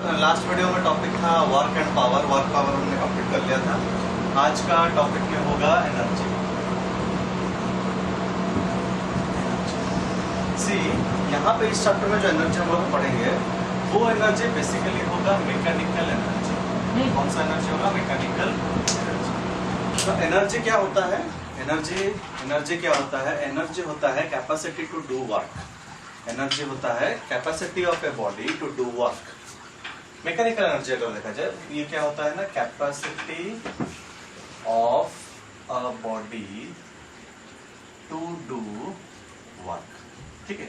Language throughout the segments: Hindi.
लास्ट वीडियो में टॉपिक था work and power. Work power हमने कंप्लीट कर लिया था। आज का टॉपिक में होगा एनर्जी। सी यहाँ पे इस चैप्टर में जो एनर्जी हम लोग पढ़ेंगे वो एनर्जी बेसिकली होगा मैकेनिकल एनर्जी। कौन सा एनर्जी होगा? Mechanical energy. तो एनर्जी क्या होता है? एनर्जी क्या होता है? एनर्जी होता है capacity to do work. Energy होता है capacity of a body to do work. Mechanical energy अगर देखा जाए ये क्या होता है ना, capacity of a body to do work. ठीक है,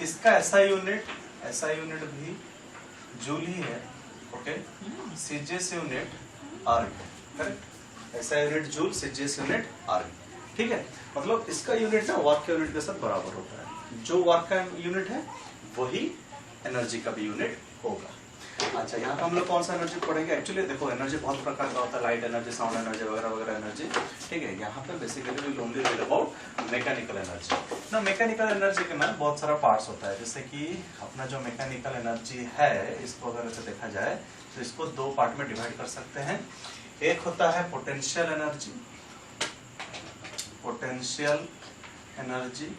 इसका ऐसा यूनिट भी जूल ही है। Okay, CGS unit erg, correct. ऐसा unit joule, CGS unit erg. ठीक है, मतलब इसका यूनिट ना वर्क के यूनिट के साथ बराबर होता है। जो वर्क का यूनिट है वही एनर्जी का भी यूनिट होगा। अच्छा, यहाँ पे हम लोग कौन सा एनर्जी पढ़ेंगे? एक्चुअली देखो, एनर्जी बहुत प्रकार का होता है, लाइट एनर्जी, साउंड एनर्जी वगैरह वगैरह एनर्जी। ठीक है, यहाँ पे basically we only read about mechanical energy ना। मैकेनिकल एनर्जी के में बहुत सारा पार्ट्स होता है। जैसे कि अपना जो मैकेनिकल एनर्जी है, इसको अगर ऐसे देखा जाए तो इसको दो पार्ट में डिवाइड कर सकते हैं। एक होता है पोटेंशियल एनर्जी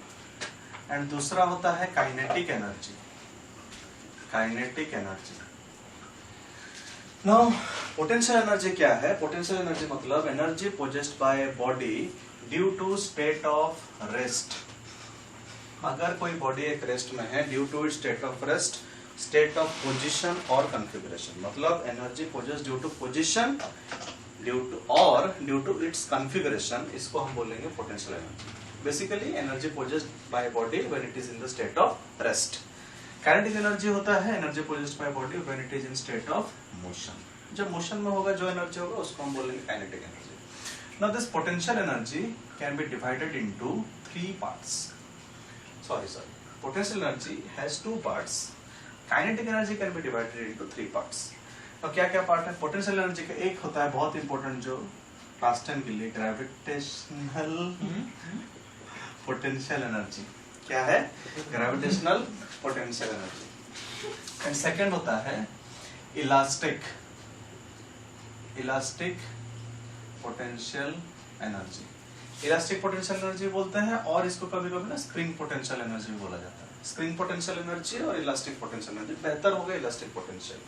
एंड दूसरा होता है kinetic energy. Now potential energy क्या है? पोटेंशियल एनर्जी मतलब energy possessed by a body due to state of rest. अगर कोई बॉडी एक रेस्ट में है, due to its state of rest, state of position और कॉन्फ़िगरेशन। मतलब energy possessed due to position, due to its configuration, इसको हम बोलेंगे potential energy. Basically energy possessed by body when it is in the state of rest. Kinetic energy होता है energy possessed by body when it is in state of motion. जब मोशन में होगा जो एनर्जी होगा उसको हम बोलेंगे kinetic energy. Now this potential energy can be divided into 3 parts. Sorry, potential energy has 2 parts. Kinetic energy can be divided into 3 parts. तो क्या क्या पार्ट है पोटेंशियल एनर्जी का? एक होता है बहुत इंपॉर्टेंट, जो क्लास 10 के लिए, ग्रेविटेशनल पोटेंशियल एनर्जी। क्या है? Gravitational potential energy. And second होता है elastic potential energy. Elastic potential energy बोलते हैं, और इसको कभी कभी ना स्प्रिंग पोटेंशियल एनर्जी भी बोला जाता है। स्प्रिंग पोटेंशियल एनर्जी और इलास्टिक पोटेंशियल एनर्जी, बेहतर होगा elastic potential.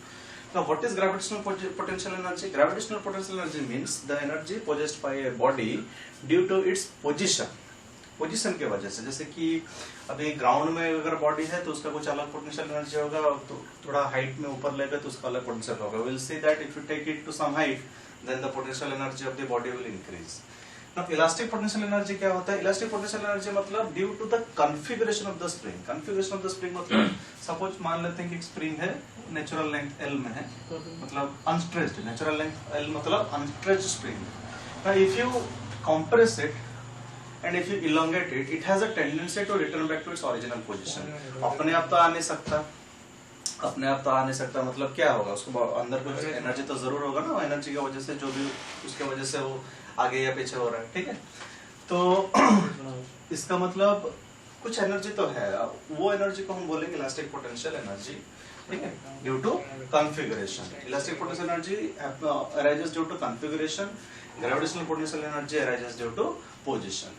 Now, what is gravitational potential energy? Gravitational potential energy means the energy possessed by a body due to its position के वजह से। जैसे कि अभी ग्राउंड में अगर बॉडी है तो उसका कुछ अलग पोटेंशियल एनर्जी होगा, तो थोड़ा हाइट में ऊपर लेगा तो उसका अलग पोटेंशियल होगा। Will see that if you take it to some height then the potential energy of the body will increase. Now elastic potential energy क्या होता है? इलास्टिक पोटेंशियल एनर्जी मतलब due to the configuration of the spring. Configuration of the spring मतलब सपोज मान लेते हैं कि एक स्प्रिंग है, नेचुरल लेंथ L में है, मतलब अनस्ट्रेच्ड। नेचुरल लेंथ L मतलब unstretched spring. Now if you compress it and if you elongate it, it has a tendency to return back to its original position. अपने आप तो आ नहीं सकता, मतलब क्या होगा? उसको अंदर कुछ एनर्जी तो जरूर होगा ना, एनर्जी की वजह से, जो भी उसके वजह से वो आगे या पीछे हो रहा है। ठीक है, तो इसका मतलब कुछ एनर्जी तो है, वो एनर्जी को हम बोलेंगे इलास्टिक पोटेंशियल एनर्जी। ठीक है, due to configuration. Elastic potential energy arises due to configuration. Gravitational potential energy arises due to position.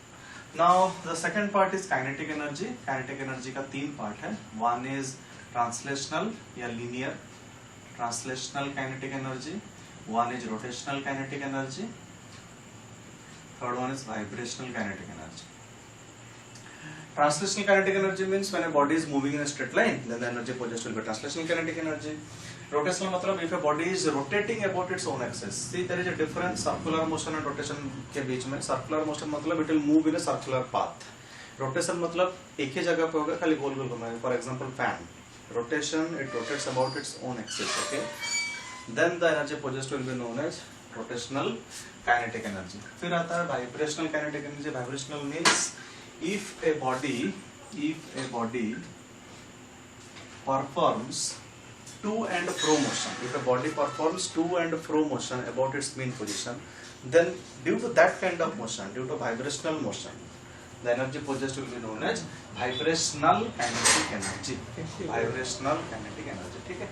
Now the second part is kinetic energy. Kinetic energy का 3 पार्ट है। One is translational या linear translational kinetic energy. One is rotational kinetic energy. Third one is vibrational kinetic energy. Translational kinetic energy means when a body is moving in a straight line, then the energy possessed will be translational kinetic energy. Rotational मतलब if a body is rotating about its own axis. See, there is a difference circular motion and rotation के बीच में। Circular motion मतलब it will move in a circular path. Rotation मतलब एक ही जगह पे होगा, खाली गोल गोल घुमाएगा। For example, fan. Rotation, it rotates about its own axis. Okay. Then the energy possessed will be known as rotational kinetic energy. फिर आता है vibrational kinetic energy. Vibrational means if a body performs to and fro motion. If a body performs to and fro motion about its mean position, then due to that kind of motion, due to vibrational motion, the energy possessed will be known as vibrational kinetic energy. Vibrational kinetic energy. ठीक है।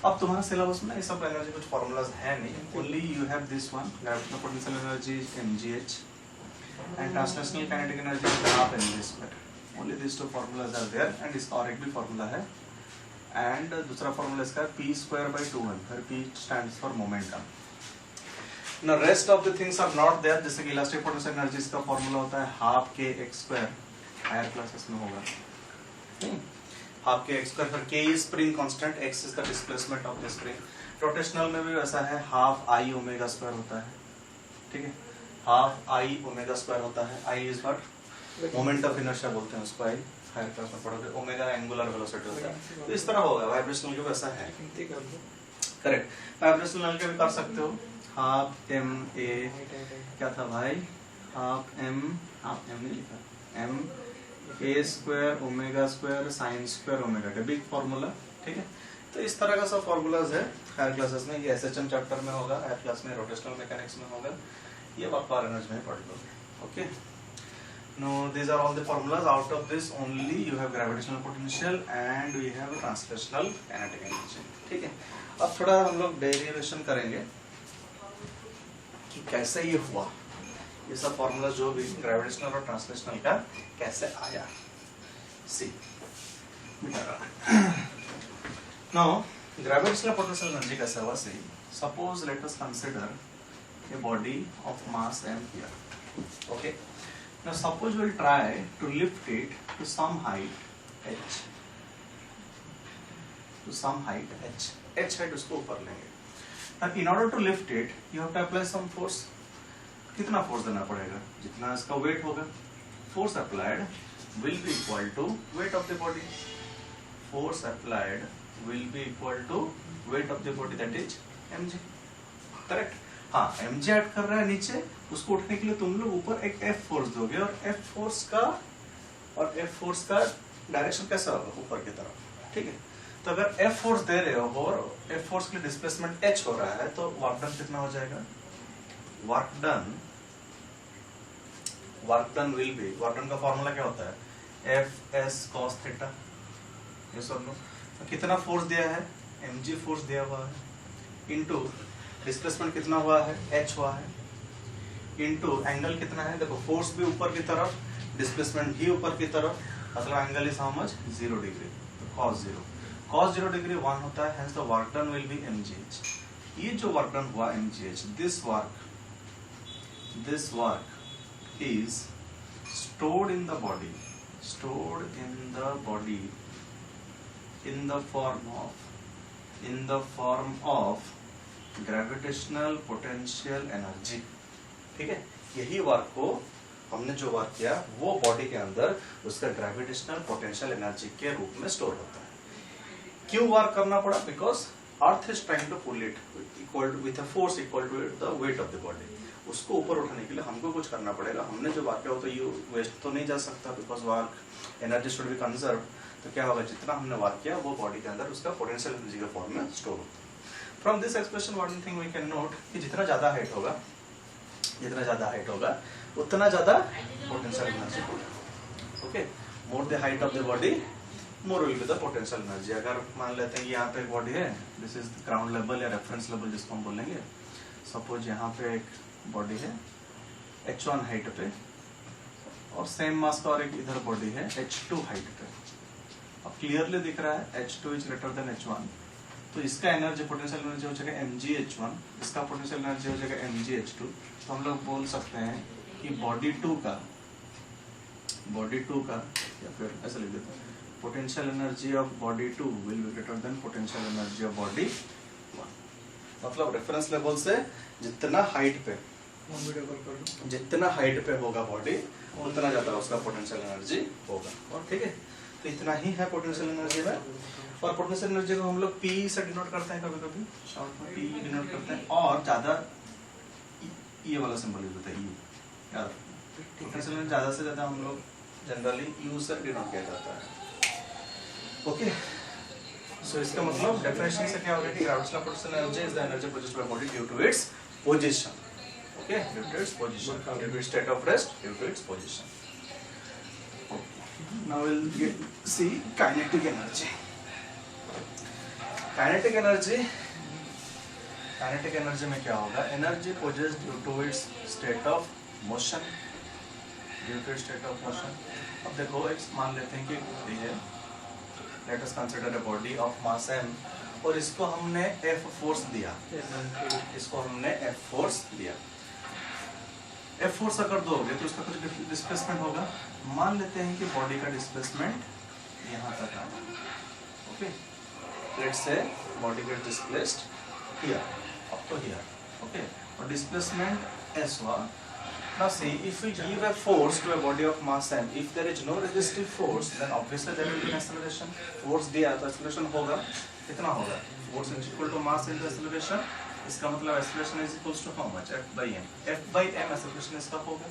अब तुम्हारा सिलेबस में ये सब एनर्जी कुछ फॉर्मूलाज है नहीं, only you have this one, gravitational potential energy mgh and translational kinetic energy is half mg square. Only these two formulas are there and इसका और एक भी फॉर्मूला है and दूसरा फॉर्मूला इसका p square by 2 फिर p stands for momentum. Now rest of the things are not there, जैसे कि इलास्टिक पोटेंशियल एनर्जी का फॉर्मूला होता है हाफ के एक्स स्क्वायर, हायर क्लासेस में होगा हाफ के एक्स स्क्वायर, फिर के is spring constant, x is the displacement of the spring. Rotational में भी वैसा है, हाफ आई ओमेगा स्क्वायर होता है, ठीक है, हाफ आई ओमेगा स्क्वायर होता है. I is what, moment of inertia बोलते हैं उसको, आई हायर क्लास में पढ़ोगे. ओमेगा एंगुलर वेलोसिटी होता है, तो इस तरह होगा. वाइब्रेशनल के वैसा है, करेक्ट. वाइब्रेशनल के भी कर सकते हो, हाफ एम ए क्या था भाई, हाफ एम नहीं लिखा, m A square omega square sine square omega का बिग फॉर्मूला, ठीक है. तो इस तरह का सब फॉर्मूलाज है हायर क्लासेस में. ये एसएचएम चैप्टर में होगा, हायर क्लास में रोटेशनल मैकेनिक्स में होगा, ये आप पावर एनर्जी में पढ़ लोगे. Okay, no these are all the formulas. Out of this only you have gravitational potential and we have translational kinetic energy, ठीक है. अब थोड़ा हम लोग डेरिवेशन करेंगे कि कैसे ये हुआ, ये सब फॉर्मूला जो भी ग्रेविटेशनल और ट्रांसलेशनल का कैसे आया. See now gravitational potential energy कैसे हुआ. See suppose let us consider a body of mass m here. Okay, now suppose we'll try to lift it to some height h, to some height h height उसको ऊपर लेंगे. Now in order to lift it you have to apply some force. कितना फोर्स देना पड़ेगा, जितना इसका वेट होगा. Force applied will be equal to weight of the body. Force applied will be equal to weight of the body, that is mg. Correct. हाँ, mg ऐड कर रहा है नीचे, उसको उठने के लिए तुम लोग ऊपर एक F फोर्स दोगे और F फोर्स का डायरेक्शन कैसा होगा, ऊपर की तरफ, ठीक है. तो अगर F फोर्स दे रहे हो और F फोर्स के लिए डिस्प्लेसमेंट h हो रहा है तो वर्क डन कितना हो जाएगा. Work done will be, work done का फॉर्मूला क्या होता है, Fs cos थीटा. ये सब लोग कितना फोर्स दिया है, mg फोर्स दिया हुआ है, इनटू डिस्प्लेसमेंट कितना हुआ है, h हुआ है, इनटू एंगल कितना है. देखो फोर्स भी ऊपर की तरफ, डिस्प्लेसमेंट भी ऊपर की तरफ, मतलब angle is how much, 0 degree. cos 0 degree 1 होता है, hence the work done will be mgh. ये जो वर्क डन हुआ mgh, this work is stored in the body in the form of gravitational potential energy, ठीक है. यही वर्क को हमने जो वर्क किया वो बॉडी के अंदर उसका ग्रेविटेशनल पोटेंशियल एनर्जी के रूप में स्टोर होता है. क्यों वर्क करना पड़ा, because earth is trying to pull it equal with a force equal to the weight of the body. उसको ऊपर उठाने के लिए हमको कुछ करना पड़ेगा. हमने जो वर्क किया वो तो ये वेस्ट तो नहीं जा सकता, because work energy should be conserve. तो क्या होगा, जितना हमने वर्क किया वो बॉडी के अंदर उसका पोटेंशियल एनर्जी के फॉर्म में स्टोर होता है. From this expression one thing we can note कि जितना ज्यादा हाइट होगा उतना ज्यादा पोटेंशियल एनर्जी होगा. Okay, more the height of the body more will be the potential energy. अगर मान लेते हैं कि यहाँ पे एक बॉडी है, दिस इज ग्राउंड लेवल या रेफरेंस लेवल जिसको हम बोलेंगे. सपोज यहाँ पे एक बॉडी है h1 हाइट पे और सेम मास का और एक इधर बॉडी है h2 हाइट पे. अब क्लियरली दिख रहा है h2 is greater than h1, तो इसका एनर्जी पोटेंशियल एनर्जी हो जाएगा mgh1, इसका पोटेंशियल एनर्जी हो जाएगा mgh2. तो हम लोग बोल सकते हैं कि बॉडी 2 का या फिर ऐसा लिख देते हैं, potential energy of body 2 will be greater than potential energy of body 1. मतलब रेफरेंस लेवल से जितना हाइट पे होगा बॉडी उतना ज्यादा उसका पोटेंशियल एनर्जी होगा. और ठीक है, तो इतना ही है पोटेंशियल एनर्जी में. और पोटेंशियल एनर्जी को हम लोग P से डिनोट करते हैं, कभी कभी शॉर्ट में P डिनोट करते हैं, और ज्यादा ये वाला सिंबल यूज होता है U. याद रखना, पोटेंशियल एनर्जी ज्यादा से ज्यादा हम लोग जनरली U से डिनोट किया जाता है. ओके, सो इसका मतलब डेफिनेशन से क्या होगा कि gravitational potential energy is the energy produced by body due to its position. Okay, due to its position, due to its state of rest, due to its position. Now we'll see kinetic energy. Kinetic energy में क्या होगा, energy possessed due to its state of motion, अब देखो एक मान लेते हैं कि बॉडी है, let us consider a body of mass m, और इसको हमने F फोर्स दिया, F फोर्स अगर दोगे तो उसका कुछ डिस्प्लेसमेंट होगा। मान लेते हैं कि बॉडी का डिस्प्लेसमेंट यहाँ तक आया, okay, let's say body get displaced here up to here, okay, और डिस्प्लेसमेंट s हुआ। Now see, if we give a force to a body of mass m, if there is no resistive force, then obviously there will be an acceleration. Force दिया तो acceleration होगा, कितना होगा? Force is equal to mass into acceleration. इसका मतलब acceleration is equals to how much? F by m. F by m acceleration इसका होगा।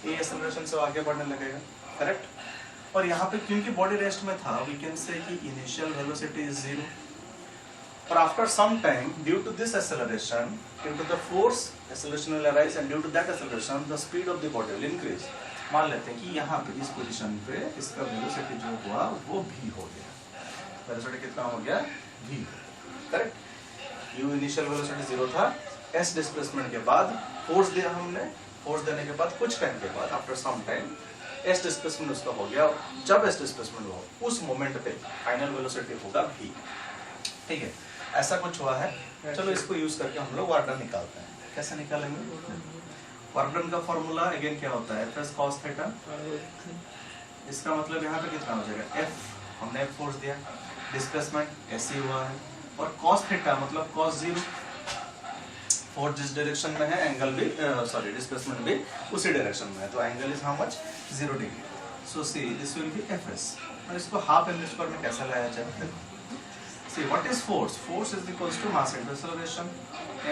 A acceleration से आगे बढ़ने लगेगा, correct? और यहाँ पे क्योंकि body rest में था, we can say कि initial velocity is 0. But after some time, due to this acceleration, due to the force, acceleration will arise, and due to that acceleration, the speed of the body will increase. मान लेते हैं कि यहाँ पे इस पोजीशन पे इसका वेलोसिटी जो हुआ वो v हो गया। वेलोसिटी कितना हो गया? v, correct? u initial velocity 0 था, s डिस्प्लेसमेंट के बाद फोर्स दिया हमने, फोर्स देने के बाद कुछ टाइम के बाद after some time s displacement उसका हो गया। जब s डिस्प्लेसमेंट हो उस मोमेंट पे फाइनल वेलोसिटी होगा v, ठीक है? ऐसा कुछ हुआ है। चलो इसको यूज करके हम लोग वर्क डन निकालते हैं। कैसे निकालेंगे? वर्क डन का फॉर्मूला अगेन क्या होता है? F cos theta. इसका मतलब यहाँ पे कितना हो जाएगा? F, हमने F फोर्स दिया, डिस्प्लेसमेंट s ही हुआ है, और cos थीटा मतलब cos 0, फोर्स जिस डायरेक्शन में है एंगल भी डिस्प्लेसमेंट भी उसी डायरेक्शन में है, तो angle is how much? 0 degree. So see this will be Fs। और इसको हाफ m स्क्वायर में कैसे लाया जाए? देखो, see what is force? Force is equals to mass into acceleration,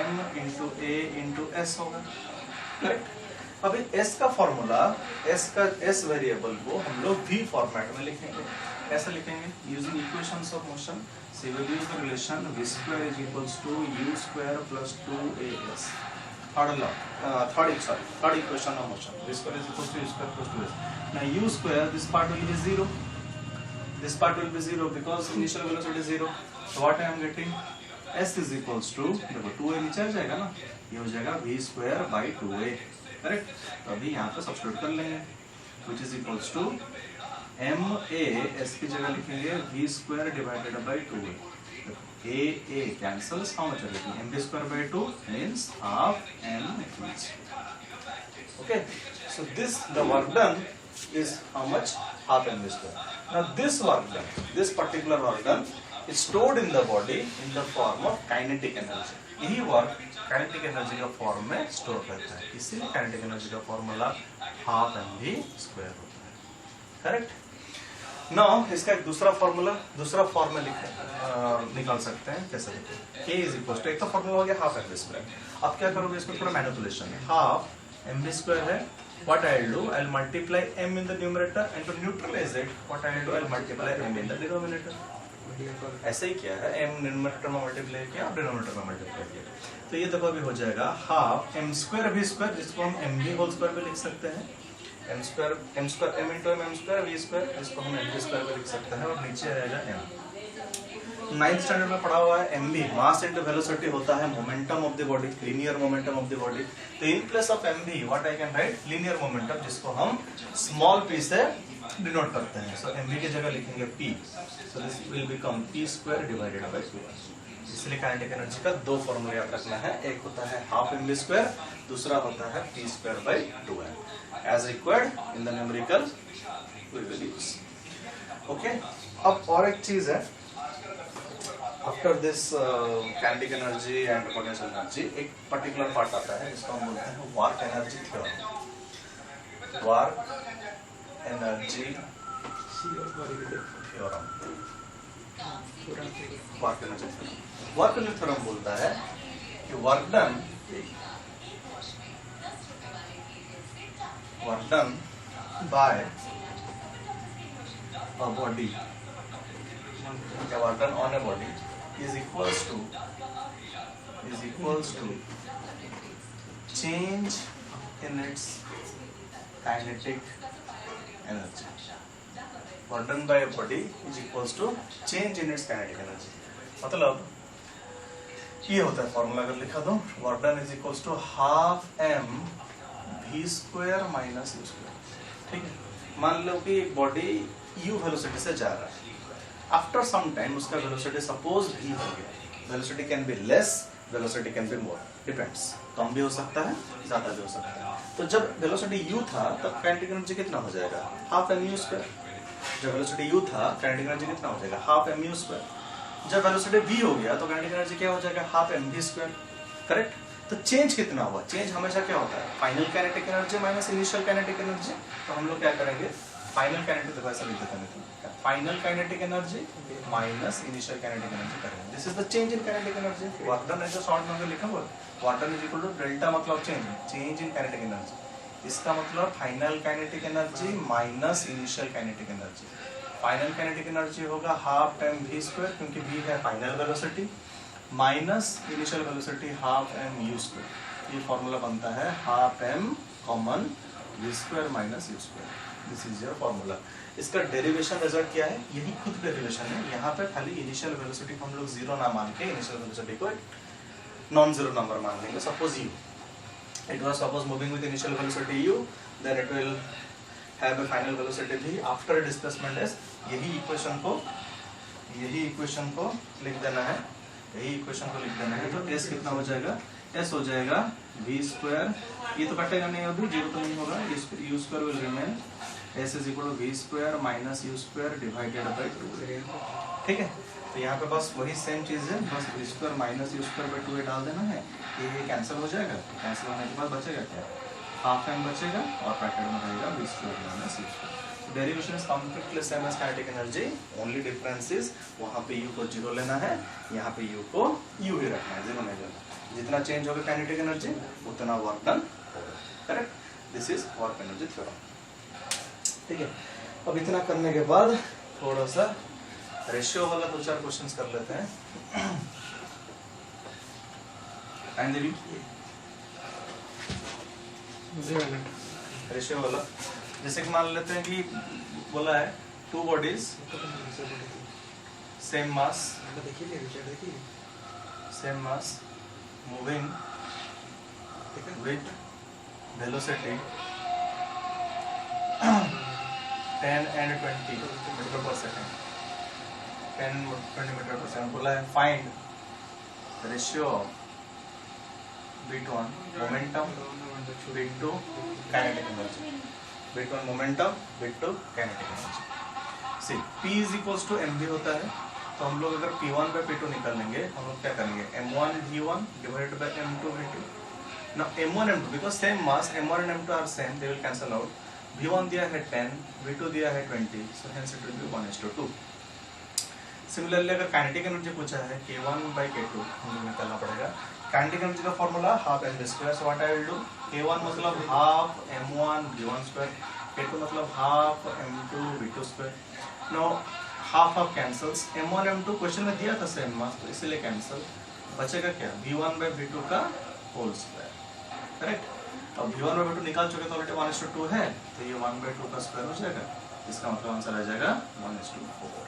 m into a into s होगा, करेक्ट? अभी s का फॉर्मूला, s वेरिएबल को हम लोग v फॉर्मेट में लिखेंगे। कैसे लिखेंगे? Using equations of motion. So we will use the relation v square is equals to u square plus 2as. Third equation of motion. V square is equals to u square plus 2as. Now u square, this part will be 0. This part will be 0 because initial velocity is 0. So what I am getting? S is equals to, देखो 2a नीचे आ जाएगा ना, ये हो जाएगा v square by 2a, correct? तो अभी यहाँ पे सब्स्टिट्यूट कर लेंगे, which is equals to ma, s की जगह लिखेंगे v square divided by 2a. a cancels, how much are getting? mv square by 2 means half mv. Okay, so the work done is how much? Half mv square. Now this work done, this particular work done is stored in the body in the form of kinetic energy. यही वर्क काइनेटिक एनर्जी का फॉर्म में स्टोर रहता है, इसीलिए काइनेटिक एनर्जी का फॉर्मूला हाफ mv स्क्वायर होता है, करेक्ट? नाउ इसका एक दूसरा फॉर्म में निकाल सकते हैं। कैसे लिखें? k इज इक्वल टू, एक तो फॉर्मूला हो गया हाफ mv स्क्वायर। अब क्या करोगे? इसमें थोड़ा मैनिपुलेशन है। हाफ mv स्क्वायर है, what I'll do, I'll multiply m in the numerator, and to neutralize it, what I'll do, I'll multiply m in the denominator. ऐसे ही किया है, m न्यूमरेटर में मल्टीप्लाई किया और डिनोमिनेटर में मल्टीप्लाई किया, तो ये देखो अभी हो जाएगा half m square v square, जिसको हम mv होल स्क्वायर भी लिख सकते हैं, m square m into m square v square, जिसको हम mv स्क्वायर भी लिख सकते हैं, और नीचे रहेगा m। 9th स्टैंडर्ड में पढ़ा हुआ है mv मास इनटू वेलोसिटी होता है momentum of the body, linear momentum of the body. तो in place of mv what I can write? Linear momentum, जिसको हम स्मॉल p से डिनोट करते हैं। सो mv की जगह लिखेंगे p, so this will become p square divided by 2। इसलिए काइनेटिक एनर्जी का दो फॉर्मूला याद रखना है, एक होता है हाफ mv स्क्वायर, दूसरा होता है p square by 2m। As required in the numerical we will use. Okay, अब और एक चीज है, after this kinetic energy and potential energy एक पर्टिकुलर पार्ट आता है जिसको हम बोलते हैं work energy theorem. Work energy theorem, work energy theorem बोलता है कि work done by a body, work done on a body is equals to change in its kinetic energy. Work done by a body is equals to change in its kinetic energy. मतलब ये होता है फॉर्मूला, अगर लिखा दो, work done is equals to half m v square minus u square. ठीक है, मान लो कि एक बॉडी यू वेलोसिटी से जा रहा है, आफ्टर सम टाइम उसका वेलोसिटी सपोज v हो गया। Velocity can be less, velocity can be more, depends, कम भी हो सकता है, ज्यादा भी हो सकता है। तो जब वेलोसिटी u था तब काइनेटिक एनर्जी कितना हो जाएगा, हाफ एम यू स्क्वायर। जब वेलोसिटी u था काइनेटिक एनर्जी कितना हो जाएगा, हाफ एम यू स्क्वायर। जब वेलोसिटी v हो गया तो काइनेटिक एनर्जी क्या हो जाएगा, half m v square. Correct. तो चेंज कितना हुआ, चेंज हमेशा क्या होता है, final kinetic energy minus initial kinetic energy. तो हम लोग क्या करेंगे, फाइनल काइनेटिक, देखो ऐसा लिख देते हैं, final kinetic energy minus initial kinetic energy करेंगे। This is the change in kinetic energy. Work done ऐसे शॉर्ट में लिखा हुआ, work done is equal to delta, मतलब change, change in kinetic energy. इसका मतलब final kinetic energy minus initial kinetic energy. Final kinetic energy होगा हाफ टाइम वी स्क्वायर, क्योंकि वी है final velocity, minus initial velocity half M you square. ये फॉर्मूला बनता है half m common v square minus u square. This is your formula. इसका डेरिवेशन रिजल्ट क्या है, यही खुद डेरिवेशन है। यहाँ पे खाली इनिशियल वेलोसिटी को हम लोग जीरो ना मान के इनिशियल वेलोसिटी को नॉन जीरो नंबर मान लेंगे। Suppose you, it was suppose moving with initial velocity u, then it will have a final velocity v after displacement s। यही इक्वेशन को लिख देना है, यही इक्वेशन को लिख देना है। तो s कितना हो जाएगा, s हो जाएगा v स्क्वायर, ये तो कटेगा नहीं, अभी जीरो तो नहीं होगा, u square will remain, s is equal to v square minus u square divided by 2। ठीक है, तो यहाँ पे बस वही सेम चीज है, बस v square minus u square by 2 डाल देना है। ये कैंसिल हो जाएगा, कैंसिल होने के बाद बचेगा क्या, हाफ एम बचेगा और ब्रैकेट में रहेगा v square minus u square. Derivation is completely same as kinetic energy, only difference is वहां पे u को जीरो लेना है, यहाँ पे u को u ही रखना है, जीरो नहीं लेना। जितना चेंज होगा काइनेटिक एनर्जी उतना वर्क डन होगा। Correct, this is work energy theorem. ठीक है, अब इतना करने के बाद थोड़ा सा रेशियो वाला दो चार क्वेश्चंस कर लेते हैं। रेशियो वाला, जैसे कि मान लेते हैं कि बोला है two bodies same mass moving with velocity 10 and 20 metre per second, 10 20 metre per second. बोला है find ratio of between momentum to kinetic energy, between momentum to kinetic energy। See, P is equals to mv होता है, तो हम लोग अगर P1 by P2 निकालेंगे, हम लोग क्या करेंगे, m1 v1 divided by m2 v2। Now m1 m2 because same mass, m1 and m2 are same, they will cancel out। v1 दिया है 10, v2 दिया है 20, so hence it will be 1:2। Similarly अगर काइनेटिक एनर्जी पूछा है k1 by k2 हम लोग निकालना पड़ेगा। काइनेटिक एनर्जी का formula half m v square, so what I will do, k1 मतलब half m1 v1 square, k2 मतलब half m2 v2 square. Now half half cancels, m1 m2 question में दिया था सेम मास, तो इसीलिए कैंसिल, बचेगा क्या, v1 by v2 का होल स्क्वायर। करेक्ट, अब v1 by v2 निकाल चुके तो ऑलरेडी 1:2 है, तो ये 1/2 का स्क्वायर हो जाएगा, इसका मतलब आंसर आ जाएगा 1:4।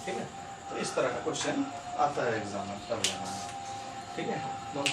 ठीक है, तो इस तरह का क्वेश्चन आता है एग्जाम में, कर लेना है। ठीक है, बहुत